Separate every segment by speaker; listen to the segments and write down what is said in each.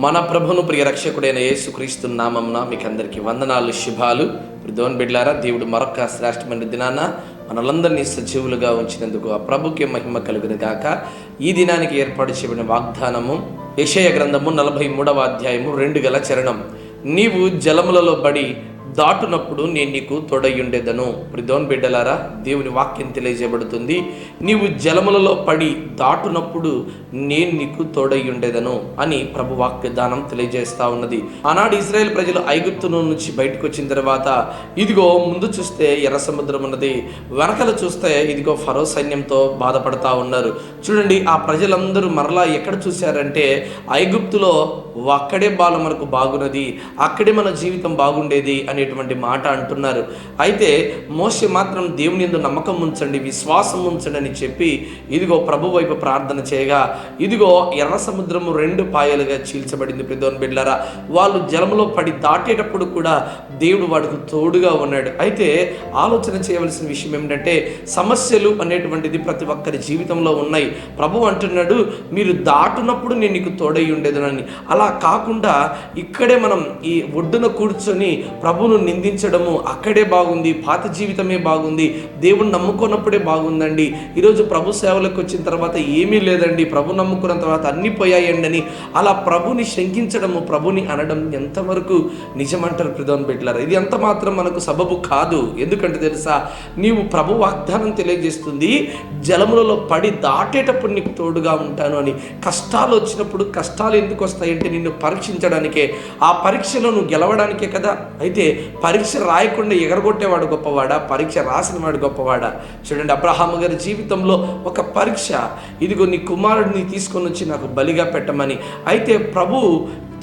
Speaker 1: మన ప్రభును ప్రియ రక్షకుడైన యేసుక్రీస్తు నామమున మీకు అందరికీ వందనాలు, శుభాలు. దేవుని బిడ్డలారా, దేవుడు మరొక శ్రేష్టమైన దినాన మనలందరినీ సజీవులుగా ఉంచినందుకు ఆ ప్రభుకి మహిమ కలుగును గాక. ఈ దినానికి ఏర్పాటు చేయబడిన వాగ్దానము యెషయా గ్రంథము 43వ అధ్యాయము 2 చరణం. నీవు జలములలో బడి దాటునప్పుడు నేను నీకు తోడయ్యుండేదను. దేవుని బిడ్డలారా, దేవుని వాక్యం తెలియజేయబడుతుంది. నీవు జలములలో పడి దాటునప్పుడు నేను నీకు తోడయ్యుండేదను అని ప్రభు వాగ్దానం తెలియజేస్తా ఉన్నది. ఆనాడు ఇశ్రాయేల్ ప్రజలు ఐగుప్తు నుంచి బయటకు వచ్చిన తర్వాత ఇదిగో ముందు చూస్తే ఎర్ర సముద్రం ఉన్నది, వెనకలు చూస్తే ఇదిగో ఫరో సైన్యంతో బాధపడతా ఉన్నారు. చూడండి, ఆ ప్రజలందరూ మరలా ఎక్కడ చూశారంటే ఐగుప్తులో అక్కడే మనకు బాగున్నది, అక్కడే మన జీవితం బాగుండేది అనేటువంటి మాట అంటున్నారు. అయితే మోషే మాత్రం దేవుని యందు నమ్మకం ఉంచండి, విశ్వాసం ఉంచండి అని చెప్పి ఇదిగో ప్రభు వైపు ప్రార్థన చేయగా ఇదిగో ఎర్ర సముద్రము 2 పాయలుగా చీల్చబడింది. దేవుని బిడ్డలారా, వాళ్ళు జలములో పడి దాటేటప్పుడు కూడా దేవుడు వాడికి తోడుగా ఉన్నాడు. అయితే ఆలోచన చేయవలసిన విషయం ఏమిటంటే, సమస్యలు అనేటువంటిది ప్రతి ఒక్కరి జీవితంలో ఉన్నాయి. ప్రభు అంటున్నాడు, మీరు దాటునప్పుడు నేను నీకు తోడై ఉండేదనని. అలా కాకుండా ఇక్కడే మనం ఈ ఒడ్డున కూర్చొని ప్రభువును నిందించడము అక్కడే బాగుంది, పాత జీవితమే బాగుంది, దేవుని నమ్ముకున్నప్పుడే బాగుందండి, ఈరోజు ప్రభు సేవలకు వచ్చిన తర్వాత ఏమీ లేదండి, ప్రభు నమ్ముకున్న తర్వాత అన్నీ పోయాయండి అని అలా ప్రభుని శంకించడము, ప్రభుని అనడం ఎంతవరకు నిజమంటారు ప్రిదోన్ బిడ్డలారా? ఇది ఎంత మాత్రం మనకు సబబు కాదు. ఎందుకంటే తెలుసా, నీవు ప్రభు వాగ్దానం తెలియజేస్తుంది, జలములలో పడి దాటేటప్పుడు నీకు తోడుగా ఉంటాను అని. కష్టాలు వచ్చినప్పుడు కష్టాలు ఎందుకు వస్తాయంటే నిన్ను పరీక్షించడానికే, ఆ పరీక్షలో నువ్వు గెలవడానికే కదా. అయితే పరీక్ష రాయకుండా ఎగరగొట్టేవాడు గొప్పవాడా, పరీక్ష రాసిన వాడు గొప్పవాడా? చూడండి, అబ్రహాము గారి జీవితంలో ఒక పరీక్ష, ఇదిగో నీ కుమారుడిని తీసుకొని వచ్చి నాకు బలిగా పెట్టమని. అయితే ప్రభు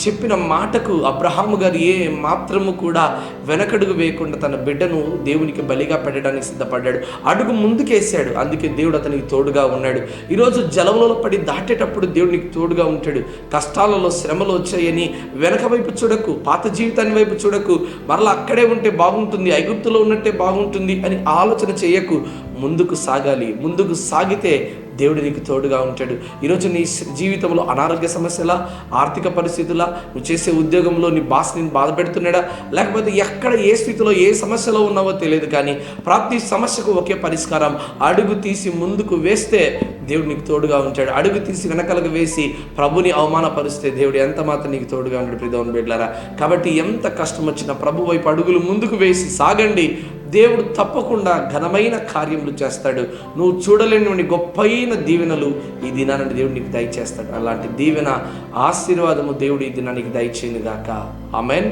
Speaker 1: చెప్పిన మాటకు అబ్రహాము గారు ఏ మాత్రము కూడా వెనకడుగు వేయకుండా తన బిడ్డను దేవునికి బలిగా పెట్టడానికి సిద్ధపడ్డాడు, అడుగు ముందుకేసాడు. అందుకే దేవుడు అతనికి తోడుగా ఉన్నాడు. ఈరోజు జలములలో పడి దాటేటప్పుడు దేవునికి తోడుగా ఉంటాడు. కష్టాలలో శ్రమలు వచ్చాయని వెనక వైపు చూడకు, పాత జీవితాన్ని వైపు చూడకు, మరలా అక్కడే ఉంటే బాగుంటుంది, ఐగుప్తులో ఉన్నట్టే బాగుంటుంది అని ఆలోచన చేయకు. ముందుకు సాగాలి. ముందుకు సాగితే దేవుడు నీకు తోడుగా ఉంటాడు. ఈరోజు నీ జీవితంలో అనారోగ్య సమస్యలా, ఆర్థిక పరిస్థితులా, నువ్వు చేసే ఉద్యోగంలో నీ బాస్ నేను బాధ పెడుతున్నాడా, లేకపోతే ఎక్కడ ఏ స్థితిలో ఏ సమస్యలో ఉన్నావో తెలియదు, కానీ ప్రతి సమస్యకు ఒకే పరిష్కారం. అడుగు తీసి ముందుకు వేస్తే దేవుడు నీకు తోడుగా ఉంటాడు. అడుగు తీసి వెనకలకు వేసి ప్రభుని అవమానపరిస్తే దేవుడు ఎంత మాత్రం నీకు తోడుగా ఉంటాడు ప్రియమైన బిడ్డలారా. కాబట్టి ఎంత కష్టం వచ్చినా ప్రభు వైపు అడుగులు ముందుకు వేసి సాగండి. దేవుడు తప్పకుండా ఘనమైన కార్యములు చేస్తాడు. నువ్వు చూడలేని గొప్పైన దీవెనలు ఈ దినాన్ని దేవుడు నీకు దయచేస్తాడు. అలాంటి దీవెన, ఆశీర్వాదము దేవుడు ఈ దినానికి దయచేయును గాక. ఆమేన్.